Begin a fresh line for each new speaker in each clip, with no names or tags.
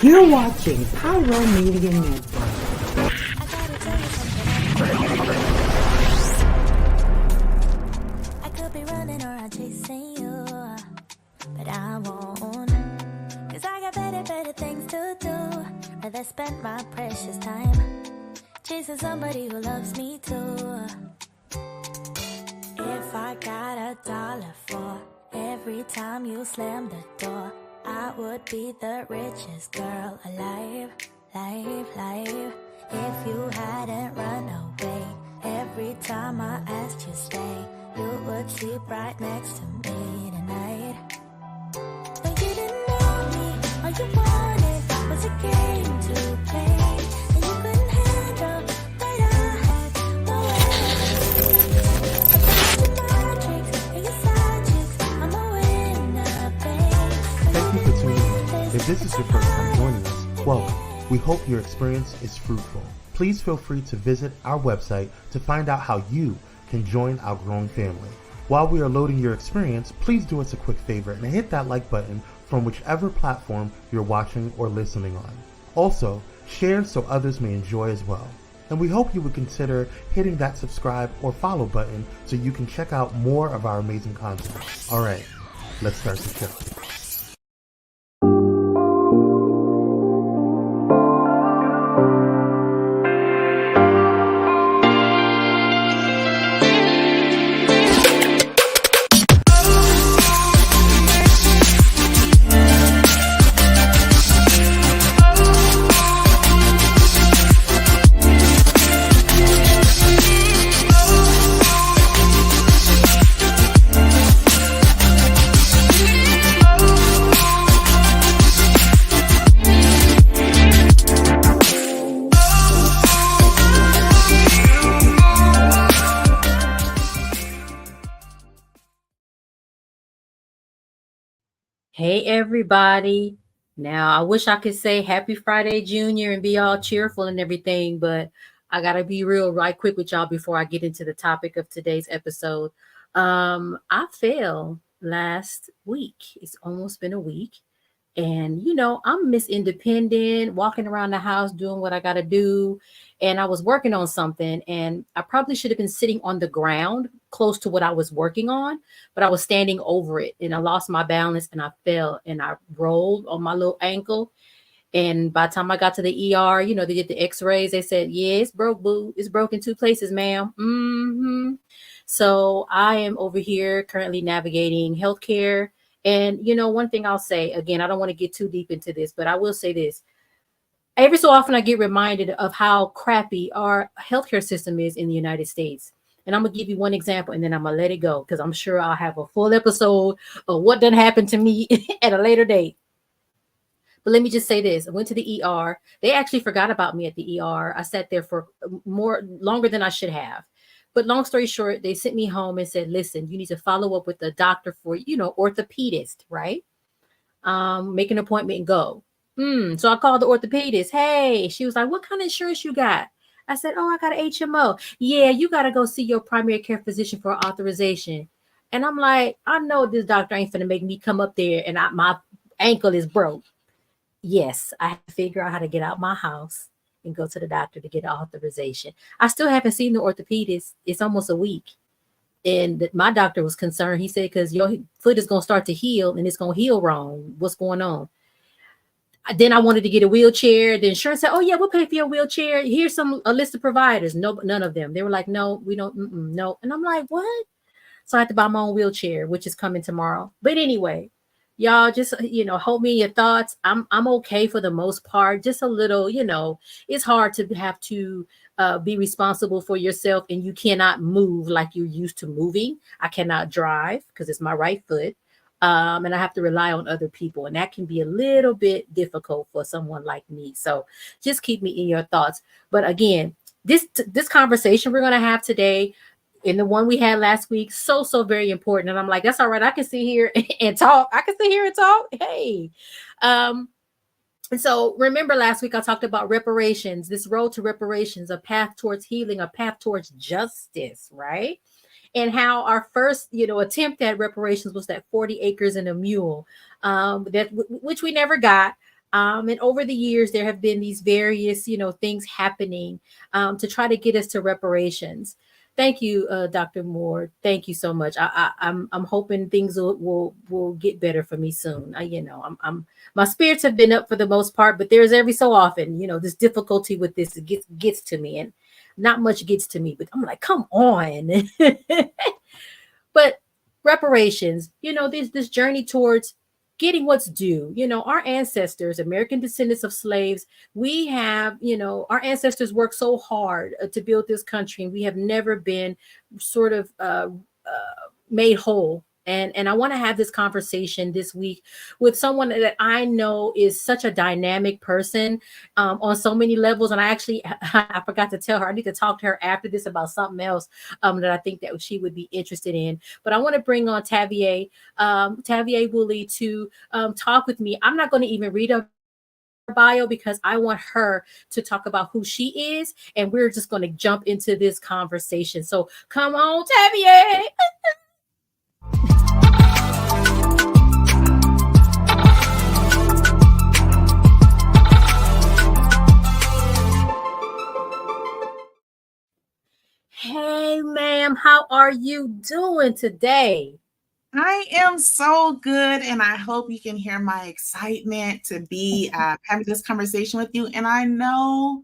You're watching Pyro Media Network.
I could be running or I'm chasing you, but I won't. Cause I got better things to do. Rather spend my precious time chasing somebody who loves me too. If I got $1 for every time you slam the door, I would be the richest girl alive, life. If you hadn't run away every time I asked you stay, you would sleep right next to me tonight. But you didn't know me, all you wanted was a game to play, and you couldn't handle what I had, no way. I got your magic and your side chicks, I'm a winner, babe.
Thank you for tuning in. If this is your first time joining us, welcome. We hope your experience is fruitful. Please feel free to visit our website to find out how you can join our growing family. While we are loading your experience, please do us a quick favor and hit that like button from whichever platform you're watching or listening on. Also, share so others may enjoy as well. And we hope you would consider hitting that subscribe or follow button so you can check out more of our amazing content. Alright, let's start the show.
Hey everybody. Now I wish I could say happy Friday Junior and be all cheerful and everything, but I gotta be real right quick with y'all before I get into the topic of today's episode. I fell last week. It's almost been a week. And I'm Miss Independent, walking around the house doing what I gotta do. And I was working on something, and I probably should have been sitting on the ground close to what I was working on, but I was standing over it and I lost my balance and I fell and I rolled on my little ankle. And by the time I got to the ER, they did the x-rays. They said, yeah, it's broke, boo. It's broke in 2 places, ma'am. So I am over here currently navigating healthcare. And, one thing I'll say, again, I don't want to get too deep into this, but I will say this. Every so often I get reminded of how crappy our healthcare system is in the United States. And I'm going to give you one example and then I'm going to let it go because I'm sure I'll have a full episode of what done happened to me at a later date. But let me just say this. I went to the ER. They actually forgot about me at the ER. I sat there for longer than I should have. But long story short, they sent me home and said, listen, you need to follow up with the doctor for, orthopedist, right? Make an appointment and go. So I called the orthopedist. Hey, she was like, what kind of insurance you got? I said, oh, I got an HMO. Yeah, you got to go see your primary care physician for authorization. And I'm like, I know this doctor ain't finna make me come up there and my ankle is broke. Yes, I have to figure out how to get out my house and go to the doctor to get authorization. I still haven't seen the orthopedist. It's almost a week. And my doctor was concerned. He said, because your foot is going to start to heal and it's going to heal wrong. What's going on? Then I wanted to get a wheelchair. The insurance said, oh, yeah, we'll pay for your wheelchair. Here's a list of providers. No, none of them. They were like, no, we don't. No. And I'm like, what? So I had to buy my own wheelchair, which is coming tomorrow. But anyway, y'all just, hold me in your thoughts. I'm okay for the most part. Just a little, it's hard to have to be responsible for yourself and you cannot move like you're used to moving. I cannot drive because it's my right foot. And I have to rely on other people. And that can be a little bit difficult for someone like me. So just keep me in your thoughts. But again, this conversation we're going to have today and the one we had last week, so very important. And I'm like, that's all right. I can sit here and talk. Hey. And so remember last week I talked about reparations, this road to reparations, a path towards healing, a path towards justice, right? And how our first, attempt at reparations was that 40 acres and a mule, which we never got. And over the years, there have been these various, things happening to try to get us to reparations. Thank you, Dr. Moore. Thank you so much. I'm hoping things will get better for me soon. I'm my spirits have been up for the most part, but there's every so often, this difficulty with this gets to me, and not much gets to me. But I'm like, come on. But reparations, this journey towards getting what's due. Our ancestors, American descendants of slaves, we have, our ancestors worked so hard to build this country, and we have never been sort of made whole. And I want to have this conversation this week with someone that I know is such a dynamic person on so many levels. And I forgot to tell her, I need to talk to her after this about something else that I think that she would be interested in. But I want to bring on Tavia Wooley to talk with me. I'm not going to even read her bio because I want her to talk about who she is, and we're just going to jump into this conversation. So come on, Tavia. Hey, ma'am, how are you doing today?
I am so good, and I hope you can hear my excitement to be having this conversation with you. And I know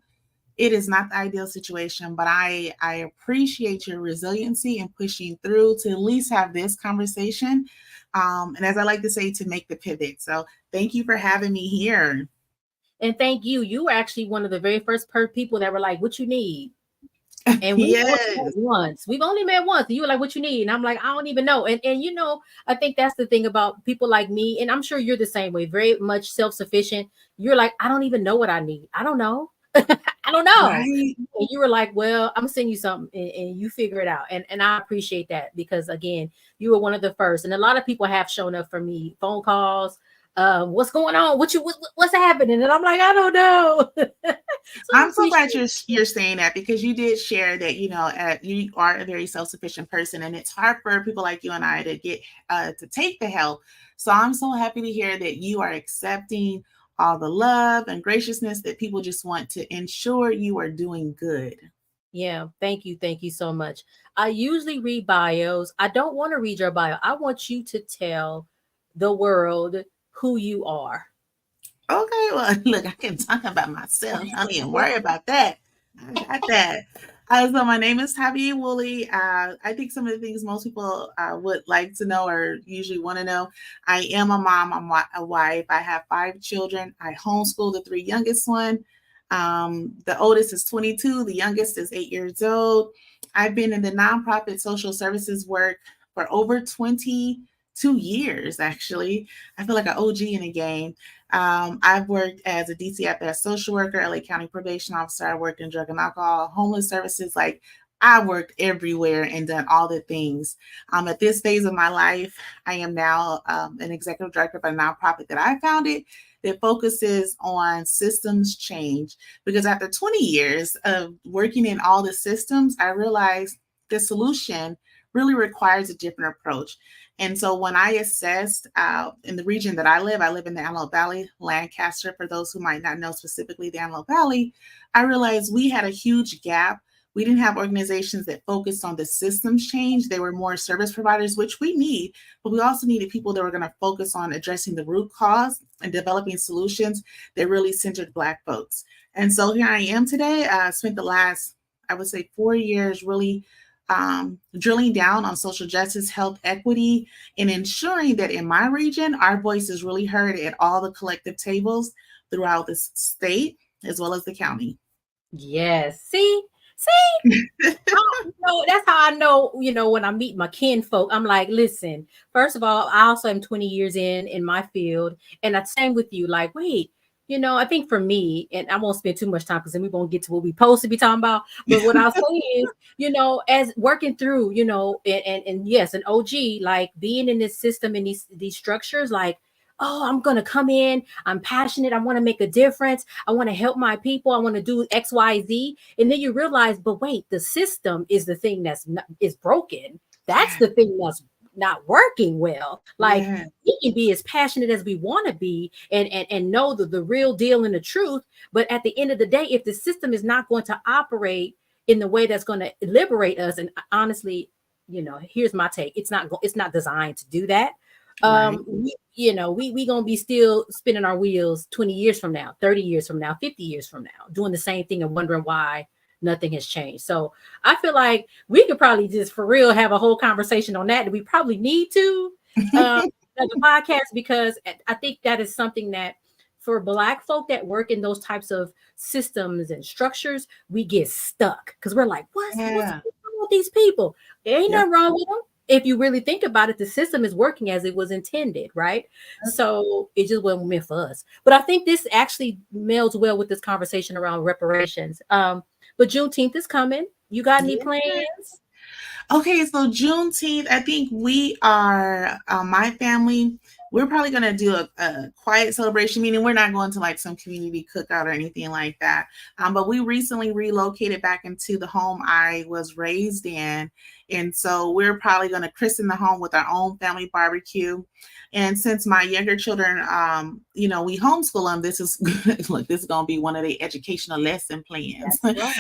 it is not the ideal situation, but I appreciate your resiliency and pushing through to at least have this conversation. And as I like to say, to make the pivot. So thank you for having me here.
And thank you. You were actually one of the very first people that were like, what you need? And we've only met once. And you were like, what you need? And I'm like, I don't even know. And I think that's the thing about people like me. And I'm sure you're the same way, very much self-sufficient. You're like, I don't even know what I need. I don't know. I don't know. Right. And you were like, well, I'm gonna send you something and you figure it out. And I appreciate that because again, you were one of the first. And a lot of people have shown up for me, phone calls, what's going on? What's happening? And I'm like, I don't know.
I'm so glad you're saying that because you did share that, you are a very self-sufficient person, and it's hard for people like you and I to get to take the help. So I'm so happy to hear that you are accepting all the love and graciousness that people just want to ensure you are doing good.
Yeah, thank you. Thank you so much. I usually read bios. I don't want to read your bio. I want you to tell the world who you are.
Okay, well, look, I can talk about myself. I don't even worry about that. I got that. So my name is Tavia Wooley. I think some of the things most people would like to know or usually want to know. I am a mom. I'm a wife. I have 5 children. I homeschool the 3 youngest one. The oldest is 22. The youngest is 8 years old. I've been in the nonprofit social services work for over 22 years, actually. I feel like an OG in a game. I've worked as a DCFS social worker, LA County probation officer. I worked in drug and alcohol, homeless services. Like I worked everywhere and done all the things. At this phase of my life, I am now an executive director of a nonprofit that I founded that focuses on systems change. Because after 20 years of working in all the systems, I realized the solution really requires a different approach. And so when I assessed in the region that I live in the Antelope Valley, Lancaster, for those who might not know specifically the Antelope Valley, I realized we had a huge gap. We didn't have organizations that focused on the systems change. They were more service providers, which we need, but we also needed people that were going to focus on addressing the root cause and developing solutions that really centered Black folks. And so here I am today. I spent the last, I would say, 4 years really drilling down on social justice, health equity, and ensuring that in my region, our voice is really heard at all the collective tables throughout the state, as well as the county.
Yes. See, that's how I know, when I meet my kinfolk, I'm like, listen, first of all, I also am 20 years in my field. And the same with you, like, wait, I think for me, and I won't spend too much time because then we won't get to what we supposed to be talking about. But what I'll say is, as working through, and yes, an OG, like being in this system and these structures, like, oh, I'm going to come in. I'm passionate. I want to make a difference. I want to help my people. I want to do X, Y, Z. And then you realize, but wait, the system is the thing is broken. That's the thing that's not working well. Like
Yeah.
we can be as passionate as we want to be and know the real deal and the truth. But at the end of the day, if the system is not going to operate in the way that's going to liberate us, and honestly, here's my take. It's not designed to do that.
Right.
We gonna be still spinning our wheels 20 years from now, 30 years from now, 50 years from now, doing the same thing and wondering why nothing has changed. So I feel like we could probably just for real have a whole conversation on that. And we probably need to the podcast, because I think that is something that for Black folk that work in those types of systems and structures, we get stuck because we're like, what's
Yeah.
wrong with these people? There ain't
Yep.
nothing wrong with them. If you really think about it, the system is working as it was intended, right? So it just wasn't meant for us. But I think this actually melds well with this conversation around reparations. But Juneteenth is coming. You got any
Yeah.
plans?
Okay, so Juneteenth, I think we are, my family, we're probably going to do a quiet celebration, meaning we're not going to like some community cookout or anything like that. But we recently relocated back into the home I was raised in. And so we're probably going to christen the home with our own family barbecue. And since my younger children, we homeschool them, this is look, this is going to be one of the educational lesson plans.
Right.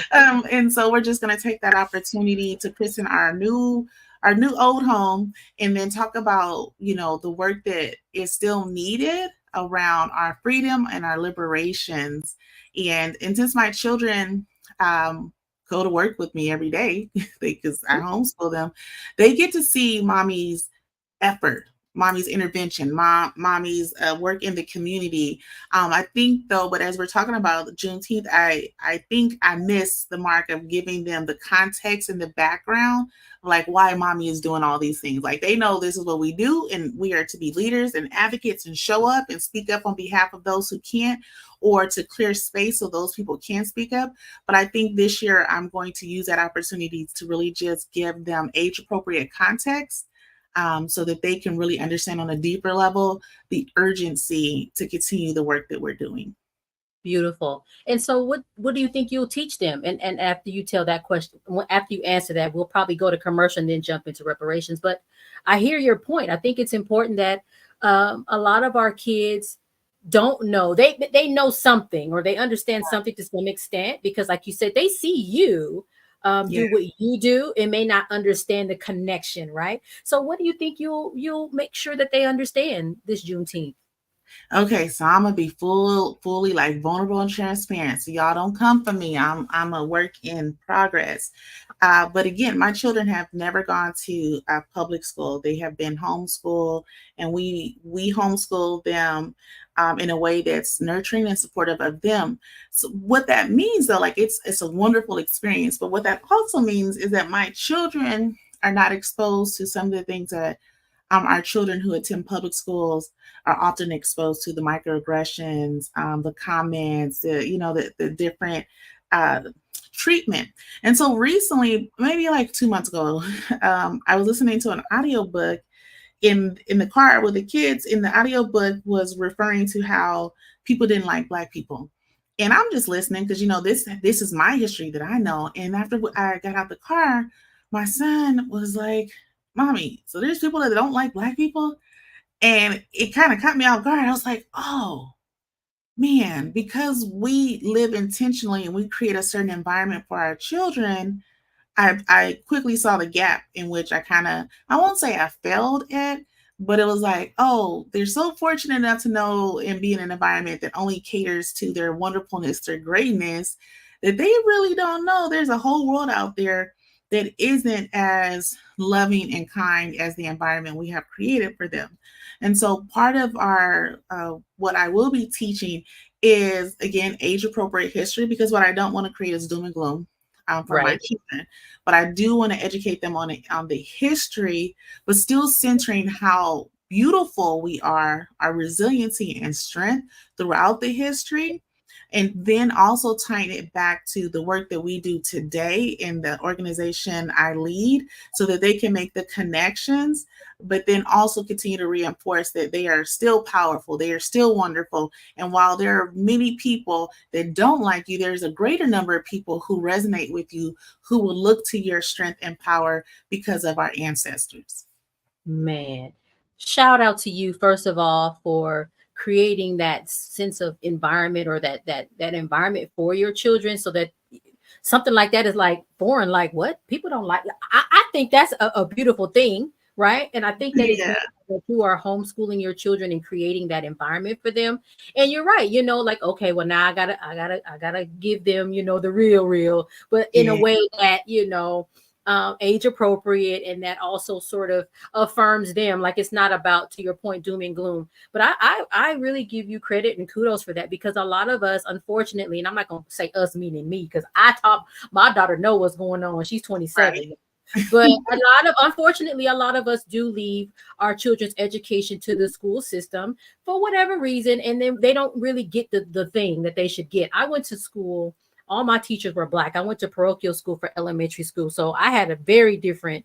And so we're just going to take that opportunity to christen our new old home, and then talk about, the work that is still needed around our freedom and our liberations. And since my children go to work with me every day, because I homeschool them, they get to see mommy's effort, mommy's intervention, mommy's work in the community. I think though, but as we're talking about Juneteenth, I think I missed the mark of giving them the context and the background, like why mommy is doing all these things. Like they know this is what we do, and we are to be leaders and advocates and show up and speak up on behalf of those who can't, or to clear space so those people can speak up. But I think this year I'm going to use that opportunity to really just give them age appropriate context, so that they can really understand on a deeper level the urgency to continue the work that we're doing.
Beautiful. And so what do you think you'll teach them? And after you tell that question, after you answer that, we'll probably go to commercial and then jump into reparations. But I hear your point. I think it's important that a lot of our kids don't know. They know something, or they understand something to some extent, because like you said, they see you do what you do and may not understand the connection, right? So what do you think you'll make sure that they understand this Juneteenth?
Okay, so I'm gonna be fully like vulnerable and transparent. So y'all don't come for me. I'm a work in progress. But again, my children have never gone to a public school. They have been homeschooled, and we homeschool them in a way that's nurturing and supportive of them. So what that means though, like it's a wonderful experience. But what that also means is that my children are not exposed to some of the things that our children who attend public schools are often exposed to: the microaggressions, the comments, the different treatment. And so recently, maybe like 2 months ago, I was listening to an audiobook in the car with the kids. And the audiobook was referring to how people didn't like Black people. And I'm just listening because, this is my history that I know. And after I got out the car, my son was like, Mommy, so there's people that don't like Black people? And it kind of caught me off guard. I was like, oh, man, because we live intentionally and we create a certain environment for our children, I quickly saw the gap in which I won't say I failed at, but it was like, oh, they're so fortunate enough to know and be in an environment that only caters to their wonderfulness, their greatness, that they really don't know there's a whole world out there that isn't as loving and kind as the environment we have created for them. And so part of our, what I will be teaching is, again, age appropriate history, because what I don't want to create is doom and gloom for my children, but I do want to educate them on the history, but still centering how beautiful we are, our resiliency and strength throughout the history. And then also tying it back to the work that we do today in the organization I lead, so that they can make the connections, but then also continue to reinforce that they are still powerful, they are still wonderful. And while there are many people that don't like you, there's a greater number of people who resonate with you, who will look to your strength and power because of our ancestors.
Man, shout out to you first of all for creating that sense of environment, or that environment for your children, so that something like that is like foreign. Like, what? People don't like. I think that's a beautiful thing, right? And I think that it's
Yeah.
beautiful that you are homeschooling your children and creating that environment for them. And you're right, like, okay, well, now I gotta give them, the real, but in a
Yeah.
way that, age appropriate, and that also sort of affirms them. Like, it's not about, to your point, doom and gloom. But I really give you credit and kudos for that, because a lot of us, unfortunately, and I'm not gonna say us meaning me, because I taught my daughter know what's going on. She's 27.
Right.
But unfortunately, a lot of us do leave our children's education to the school system for whatever reason, and then they don't really get the thing that they should get. I went to school. All my teachers were Black. I went to parochial school for elementary school. So I had a very different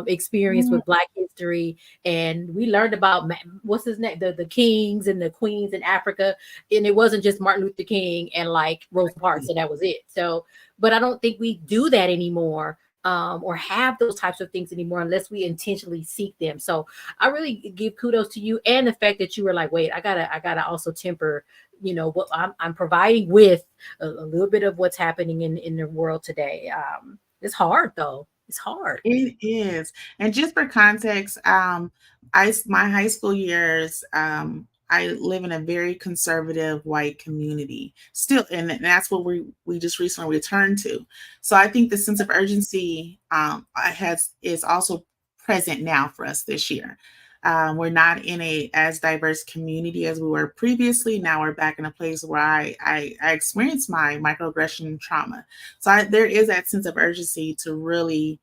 experience with Black history. And we learned about, what's his name, the kings and the queens in Africa. And it wasn't just Martin Luther King and like Rosa Parks. So that was it. So, but I don't think we do that anymore. Or have those types of things anymore, unless we intentionally seek them. So I really give kudos to you, and the fact that you were like, wait, I gotta also temper, what I'm providing with a little bit of what's happening in the world today. It's hard though. It's hard.
It is. And just for context, my high school years, I live in a very conservative white community still, and that's what we just recently returned to. So I think the sense of urgency is also present now for us this year. We're not in a as diverse community as we were previously. Now we're back in a place where I experienced my microaggression trauma. So there is that sense of urgency to really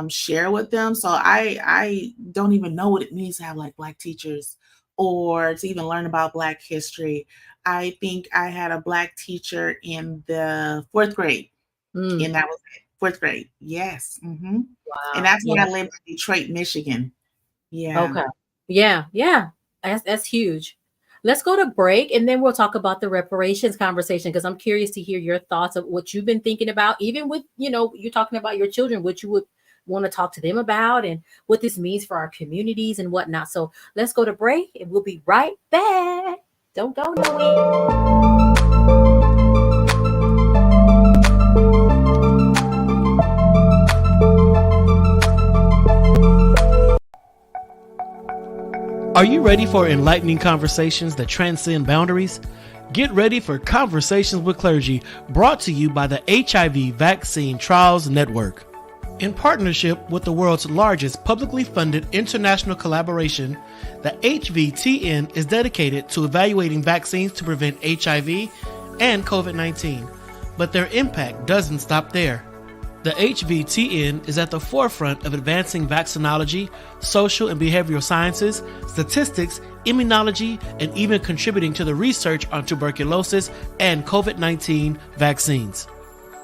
share with them. So I don't even know what it means to have like Black teachers, or to even learn about Black history. I think I had a Black teacher in the 4th grade, and that was it. 4th grade. Yes. Mm-hmm.
Wow.
And that's when I lived in Detroit, Michigan. Yeah.
Okay. Yeah. That's huge. Let's go to break, and then we'll talk about the reparations conversation, because I'm curious to hear your thoughts of what you've been thinking about, even with, you're talking about your children, what you would want to talk to them about, and what this means for our communities and whatnot. So let's go to break, and we'll be right back. Don't go nowhere.
Are you ready for enlightening conversations that transcend boundaries? Get ready for Conversations with Clergy, brought to you by the HIV Vaccine Trials Network. In partnership with the world's largest publicly funded international collaboration, the HVTN is dedicated to evaluating vaccines to prevent HIV and COVID-19. But their impact doesn't stop there. The HVTN is at the forefront of advancing vaccinology, social and behavioral sciences, statistics, immunology, and even contributing to the research on tuberculosis and COVID-19 vaccines.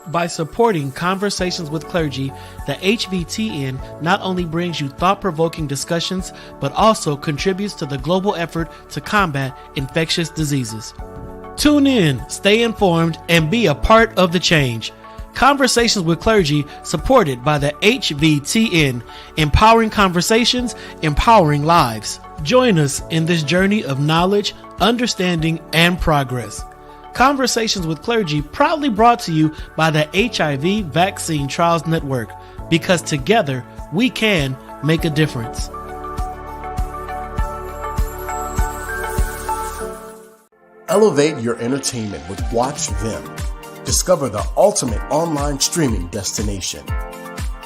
By supporting Conversations with Clergy, the HVTN not only brings you thought-provoking discussions, but also contributes to the global effort to combat infectious diseases. Tune in, stay informed, and be a part of the change. Conversations with Clergy, supported by the HVTN, empowering conversations, empowering lives. Join us in this journey of knowledge, understanding, and progress. Conversations with Clergy, proudly brought to you by the HIV Vaccine Trials Network, because together we can make a difference.
Elevate your entertainment with Watch Vim. Discover the ultimate online streaming destination.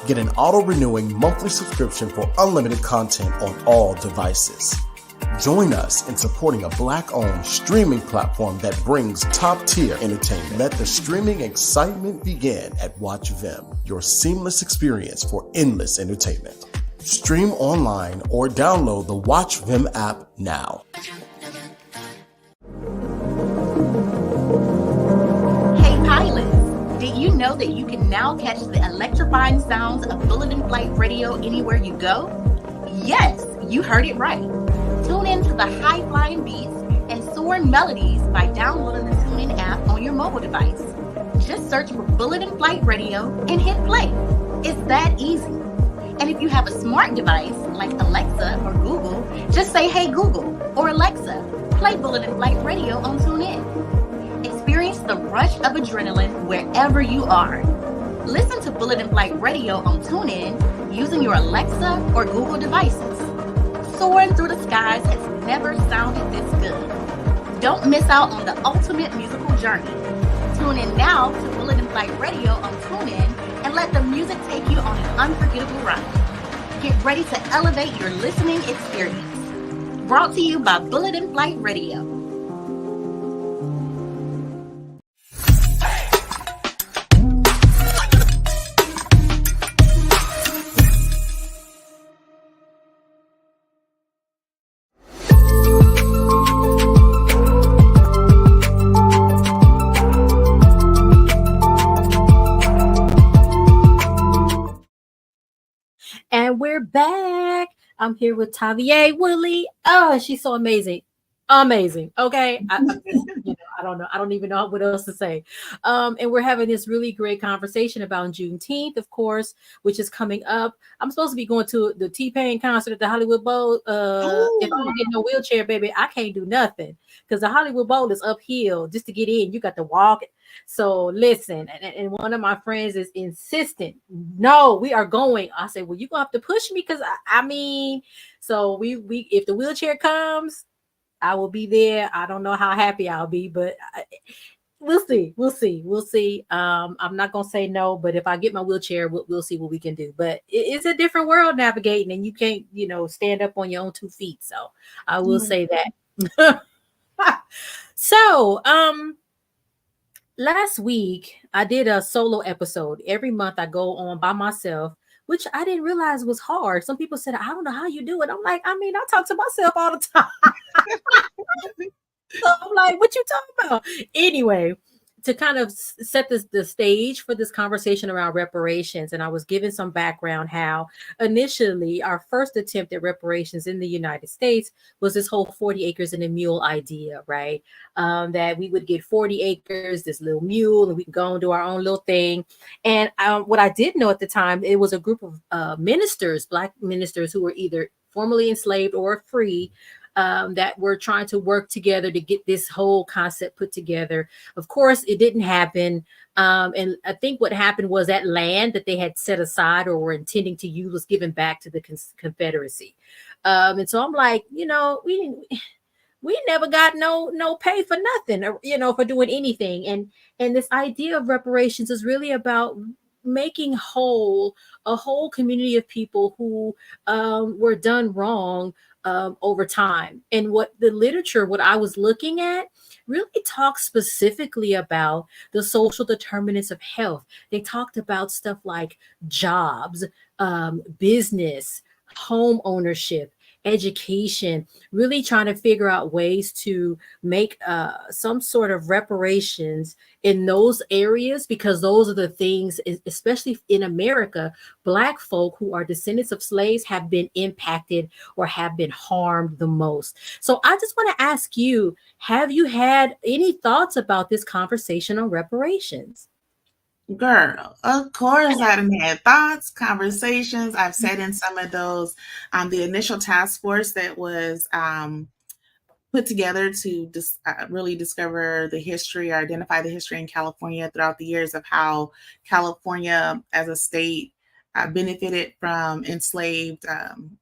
Get an auto-renewing monthly subscription for unlimited content on all devices. Join us in supporting a Black-owned streaming platform that brings top-tier entertainment. Let the streaming excitement begin at Watch Vim, your seamless experience for endless entertainment. Stream online or download the Watch Vim app now.
Hey pilots, did you know that you can now catch the electrifying sounds of bullet-in-flight radio anywhere you go? Yes, you heard it right. Tune in to the high-flying beats and soaring melodies by downloading the TuneIn app on your mobile device. Just search for Bullet-in-Flight Radio and hit play. It's that easy. And if you have a smart device like Alexa or Google, just say, "Hey Google," or "Alexa, play Bullet and Flight Radio on TuneIn." Experience the rush of adrenaline wherever you are. Listen to Bullet and Flight Radio on TuneIn using your Alexa or Google devices. Soaring through the skies has never sounded this good. Don't miss out on the ultimate musical journey. Tune in now to Bullet and Flight Radio on TuneIn and let the music take you on an unforgettable ride. Get ready to elevate your listening experience. Brought to you by Bullet and Flight Radio.
And we're back. I'm here with Tavia, Wooley. Oh, she's so amazing. Amazing. Okay. I don't know. I don't even know what else to say. And we're having this really great conversation about Juneteenth, of course, which is coming up. I'm supposed to be going to the T-Pain concert at the Hollywood Bowl. If I don't get no wheelchair, baby, I can't do nothing because the Hollywood Bowl is uphill. Just to get in, you got to walk. So listen, and one of my friends is insistent. No, we are going. I said, well, you're gonna have to push me because I mean, so we if the wheelchair comes, I will be there. I don't know how happy I'll be, but we'll see. We'll see. I'm not gonna say no, but if I get my wheelchair, we'll see what we can do. But it's a different world navigating, and you can't, stand up on your own 2 feet. So I will say that. So, last week I did a solo episode. Every month I go on by myself, which I didn't realize was hard. Some people said, I don't know how you do it. I'm like, I talk to myself all the time. So I'm like, what you talking about? Anyway, to kind of set the stage for this conversation around reparations, and I was given some background how initially our first attempt at reparations in the United States was this whole 40 acres and a mule idea, right? That we would get 40 acres, this little mule, and we could go and do our own little thing. And what I did know at the time, it was a group of ministers, Black ministers who were either formerly enslaved or free, that were trying to work together to get this whole concept put together. Of course, it didn't happen. And I think what happened was that land that they had set aside or were intending to use was given back to the Confederacy. And so I'm like, we never got no pay for nothing, or, for doing anything. And this idea of reparations is really about making whole a whole community of people who were done wrong over time. And what I was looking at really talks specifically about the social determinants of health. They talked about stuff like jobs, business, home ownership, education, really trying to figure out ways to make some sort of reparations in those areas, because those are the things, especially in America, Black folk who are descendants of slaves have been impacted or have been harmed the most. So I just want to ask you, have you had any thoughts about this conversation on reparations?
Girl, of course I done had thoughts, conversations. I've sat in some of those, the initial task force that was put together to really discover the history or identify the history in California throughout the years of how California as a state benefited from enslaved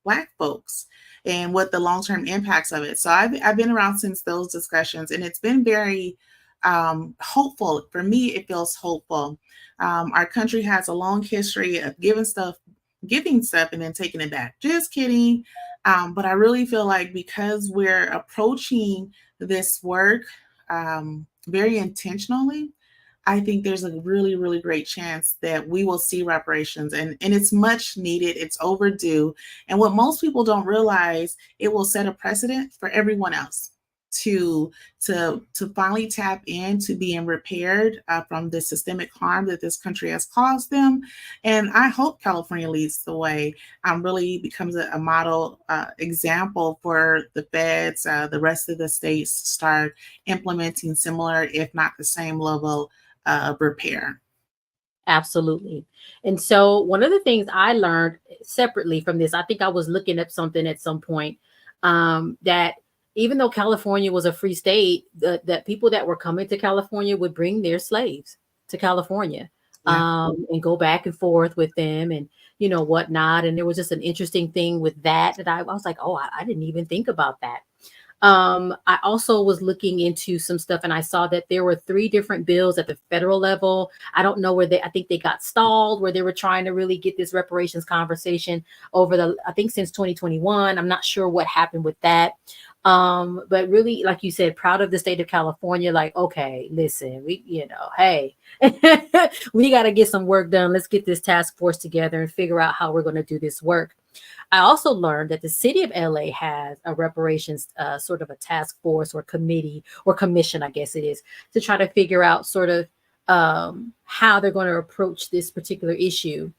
Black folks and what the long-term impacts of it. So I've been around since those discussions, and it's been very hopeful. For me, it feels hopeful. Our country has a long history of giving stuff and then taking it back. Just kidding. But I really feel like because we're approaching this work very intentionally, I think there's a really, really great chance that we will see reparations, and it's much needed. It's overdue. And what most people don't realize, it will set a precedent for everyone else to finally tap into being repaired from the systemic harm that this country has caused them. And I hope California leads the way, really becomes a model example for the feds, the rest of the states start implementing similar, if not the same level of repair.
Absolutely. And so one of the things I learned separately from this, I think I was looking at something at some point, that even though California was a free state, that people that were coming to California would bring their slaves to California,
Yeah.
and go back and forth with them and, whatnot. And there was just an interesting thing with that I was like, oh, I didn't even think about that. I also was looking into some stuff and I saw that there were 3 different bills at the federal level. I don't know I think they got stalled, where they were trying to really get this reparations conversation I think since 2021. I'm not sure what happened with that. But really, like you said, proud of the state of California. Like, okay, listen, hey, we got to get some work done. Let's get this task force together and figure out how we're going to do this work. I also learned that the city of LA has a reparations sort of a task force or committee or commission, I guess it is, to try to figure out sort of how they're going to approach this particular issue.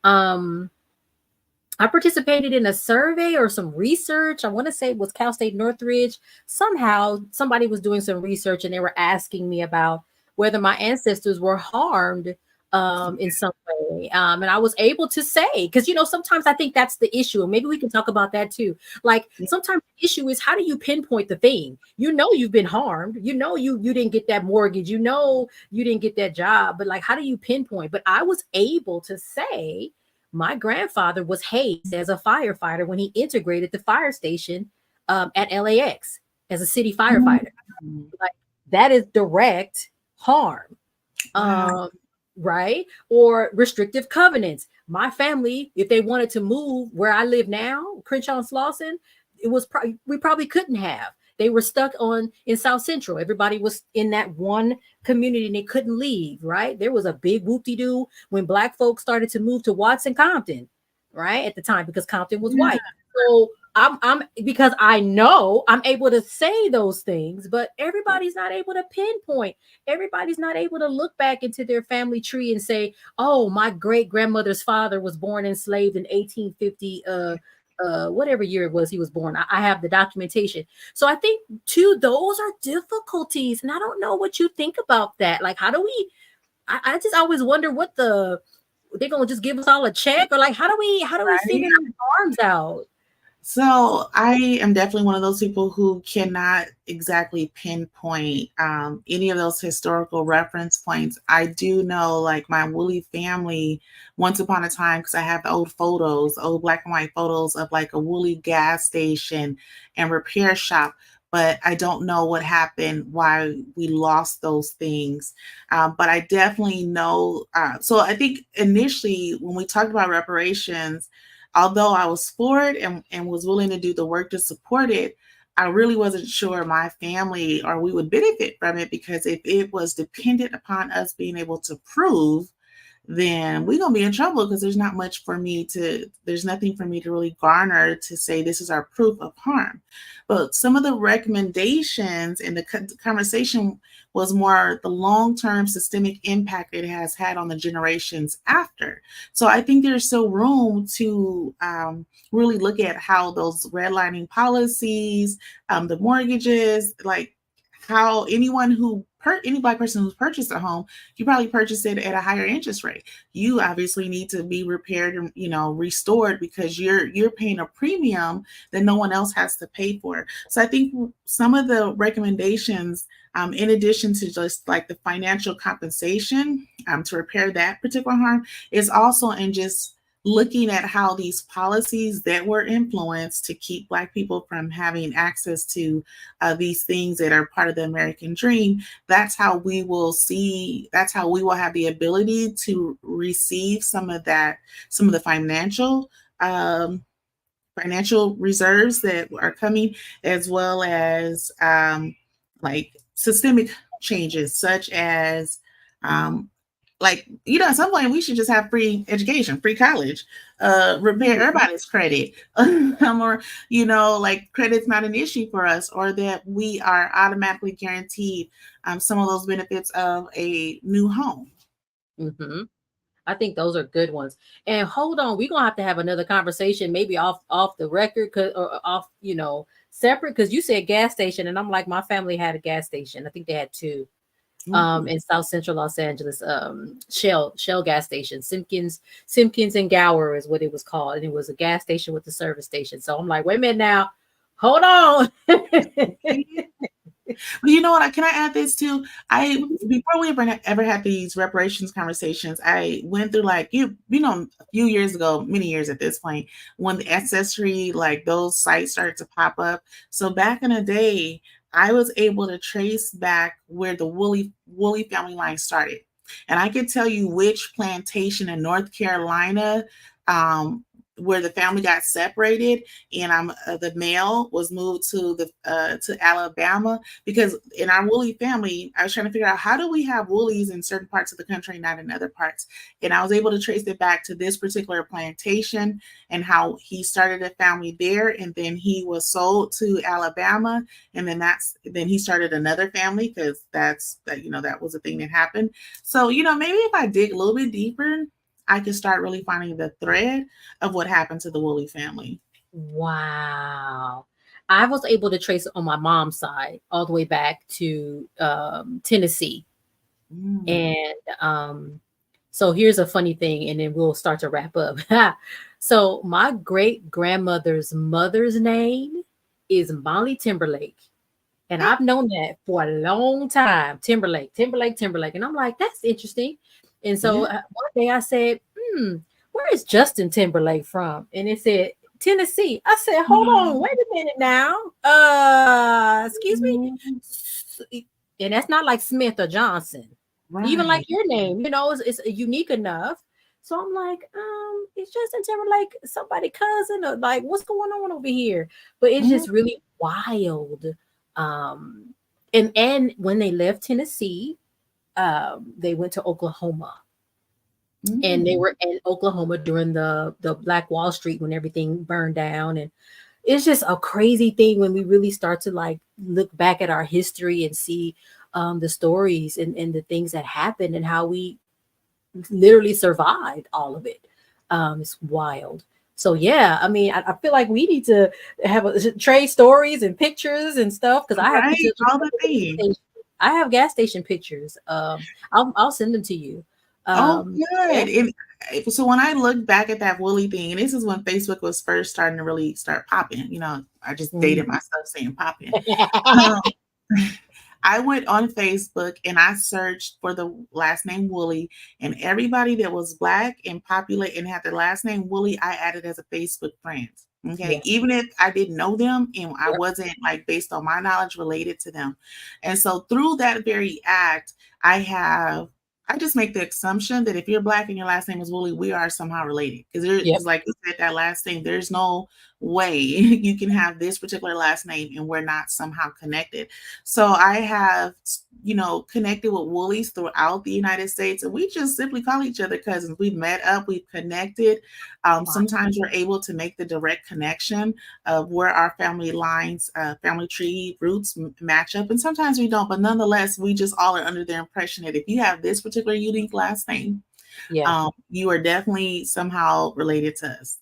I participated in a survey or some research. I want to say it was Cal State Northridge. Somehow somebody was doing some research and they were asking me about whether my ancestors were harmed in some way. And I was able to say, because, sometimes I think that's the issue. And maybe we can talk about that too. Like sometimes the issue is, how do you pinpoint the thing? You've been harmed. You didn't get that mortgage. You didn't get that job. But like, how do you pinpoint? But I was able to say my grandfather was hazed as a firefighter when he integrated the fire station at LAX as a city firefighter. Like, that is direct harm.
Wow.
Right? Or restrictive covenants. My family, if they wanted to move where I live now, Crenshaw and Slauson, we probably couldn't have. They were stuck in South Central. Everybody was in that one community and they couldn't leave, right? There was a big whoop-de-doo when Black folks started to move to Watson, Compton, right? At the time, because Compton was white. So I'm because I know I'm able to say those things, but everybody's not able to pinpoint. Everybody's not able to look back into their family tree and say, oh, my great grandmother's father was born enslaved in 1850, whatever year it was he was born. I have the documentation. So I think too, those are difficulties. And I don't know what you think about that. Like, how do I just always wonder what they're going to just give us all a check, or like, how do we figure these arms out?
So I am definitely one of those people who cannot exactly pinpoint any of those historical reference points. I do know, like, my Wooley family, once upon a time, because I have the old black and white photos of like a Wooley gas station and repair shop, but I don't know what happened, why we lost those things. But I definitely know. So I think initially when we talked about reparations, although I was for it and was willing to do the work to support it, I really wasn't sure my family or we would benefit from it, because if it was dependent upon us being able to prove, then we're going to be in trouble, because there's nothing for me to really garner to say this is our proof of harm. But some of the recommendations in the conversation was more the long-term systemic impact it has had on the generations after. So I think there's still room to really look at how those redlining policies, the mortgages, like how any Black person who's purchased a home, you probably purchased it at a higher interest rate. You obviously need to be repaired and restored, because you're paying a premium that no one else has to pay for. So I think some of the recommendations, in addition to just like the financial compensation to repair that particular harm, is also in just looking at how these policies that were influenced to keep Black people from having access to these things that are part of the American dream. That's how we will have the ability to receive some of the financial reserves that are coming, as well as like systemic changes, such as at some point we should just have free education, free college, repair everybody's credit, or, like credit's not an issue for us, or that we are automatically guaranteed some of those benefits of a new home.
Mm-hmm. I think those are good ones. And hold on, we're gonna have to have another conversation, maybe off the record, or off, separate, because you said gas station, and I'm like, my family had a gas station. I think they had 2. in South Central Los Angeles, Shell gas station, Simpkins and Gower is what it was called, and it was a gas station with a service station. So I'm like, wait a minute now, hold on.
But you know what? Can I add this too? Before we ever had these reparations conversations, I went through like a few years ago, many years at this point, when the ancestry, like those sites started to pop up. So back in the day, I was able to trace back where the Wooley family line started, and I could tell you which plantation in North Carolina. Where the family got separated, and the male was moved to Alabama, because in our Wooley family, I was trying to figure out, how do we have Woolies in certain parts of the country, not in other parts? And I was able to trace it back to this particular plantation and how he started a family there, and then he was sold to Alabama, and then he started another family, because that was a thing that happened. So maybe if I dig a little bit deeper, I can start really finding the thread of what happened to the Wooley family.
Wow. I was able to trace it on my mom's side all the way back to Tennessee. And so here's a funny thing, and then we'll start to wrap up. So my great grandmother's mother's name is Molly Timberlake. And I've known that for a long time. Timberlake. And I'm like, that's interesting. And so one day I said, where is Justin Timberlake from? And it said, Tennessee. I said, hold on, wait a minute now. Excuse me. And that's not like Smith or Johnson. Right. Even like your name, it's unique enough. So I'm like, is Justin Timberlake somebody's cousin, or like what's going on over here? But it's just really wild. And when they left Tennessee, they went to Oklahoma. And they were in Oklahoma during the Black Wall Street, when everything burned down. And it's just a crazy thing when we really start to like look back at our history and see the stories and the things that happened and how we literally survived all of it. It's wild. So yeah, I mean, I feel like we need to have trade stories and pictures and stuff, because I have pictures all the things. I have gas station pictures. I'll send them to you.
Good. Yeah. So when I look back at that Wooley thing, and this is when Facebook was first starting to really start popping, I just dated myself saying popping. I went on Facebook and I searched for the last name Wooley, and everybody that was Black and populate and had the last name Wooley, I added as a Facebook friend. Okay. Yeah. Even if I didn't know them and I wasn't like, based on my knowledge, related to them. And so through that very act, I just make the assumption that if you're Black and your last name is Wooley, we are somehow related. Because like you said, that last name, there's no way you can have this particular last name and we're not somehow connected. So I have, connected with Wooleys throughout the United States, and we just simply call each other cousins. We've met up, we've connected. Sometimes we're able to make the direct connection of where our family lines, family tree roots match up. And sometimes we don't, but nonetheless, we just all are under the impression that if you have this particular unique last name, you are definitely somehow related to us.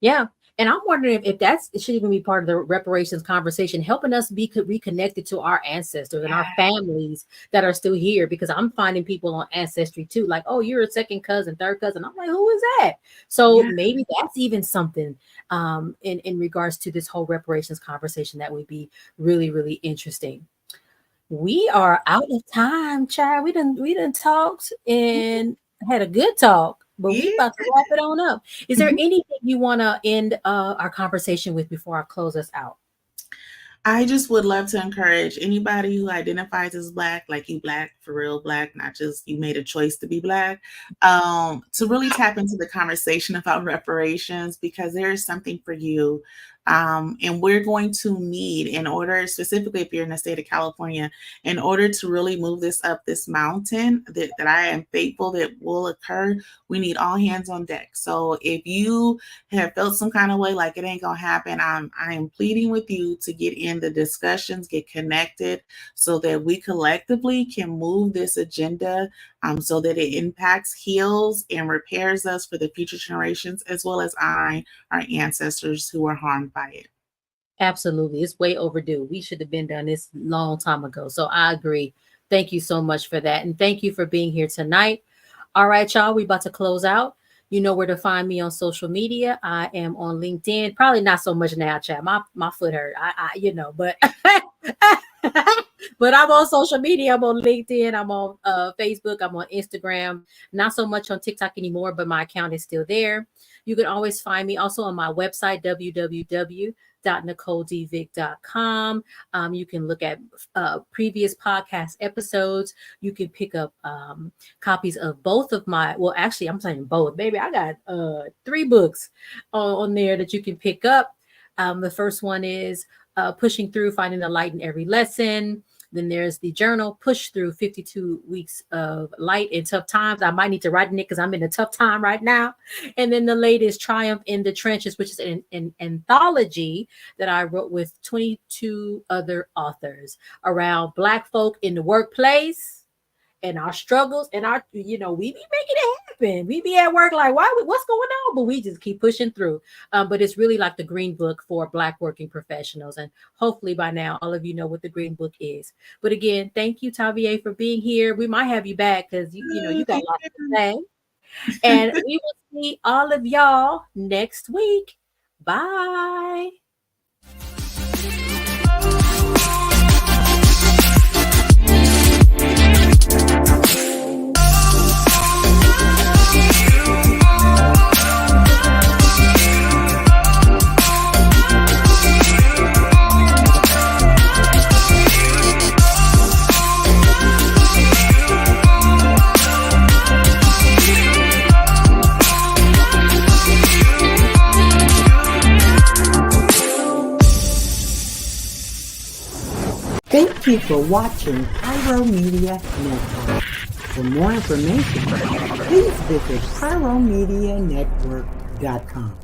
Yeah. And I'm wondering if it should even be part of the reparations conversation, helping us be reconnected to our ancestors and our families that are still here, because I'm finding people on Ancestry too, like, oh, you're a second cousin, third cousin. I'm like, who is that? So maybe that's even something in regards to this whole reparations conversation that would be really, really interesting. We are out of time, child. We done talked and had a good talk. But we about to wrap it on up. Is there anything you want to end our conversation with before I close us out?
I just would love to encourage anybody who identifies as Black, like you Black, for real Black, not just you made a choice to be Black, to really tap into the conversation about reparations, because there is something for you. And we're going to need, in order, specifically if you're in the state of California, in order to really move this up this mountain that I am faithful that will occur, we need all hands on deck. So if you have felt some kind of way like it ain't gonna happen, I am pleading with you to get in the discussions, get connected, so that we collectively can move this agenda so that it impacts, heals, and repairs us for the future generations, as well as honoring our ancestors who were harmed by it.
Absolutely. It's way overdue. We should have been done this long time ago. So I agree. Thank you so much for that. And thank you for being here tonight. All right, y'all, we about to close out. You know where to find me on social media. I am on LinkedIn. Probably not so much now, chat. My foot hurt. But but I'm on social media. I'm on LinkedIn. I'm on Facebook. I'm on Instagram. Not so much on TikTok anymore, but my account is still there. You can always find me also on my website, www.NicoleDVick.com. You can look at previous podcast episodes. You can pick up copies of both of my, well, actually, I'm saying both. Baby, I got 3 books on there that you can pick up. The first one is Pushing Through, Finding the Light in Every Lesson. Then there's the journal, Push Through 52 Weeks of Light in Tough Times. I might need to write in it because I'm in a tough time right now. And then the latest, Triumph in the Trenches, which is an anthology that I wrote with 22 other authors around Black folk in the workplace and our struggles and our, we be making it happen. We be at work like, what's going on? But we just keep pushing through. But it's really like the Green Book for Black working professionals. And hopefully by now, all of you know what the Green Book is. But again, thank you, Tavia, for being here. We might have you back because, you got lots to say. And we will see all of y'all next week. Bye.
Thank you for watching Pyro Media Network. For more information, please visit pyromedianetwork.com.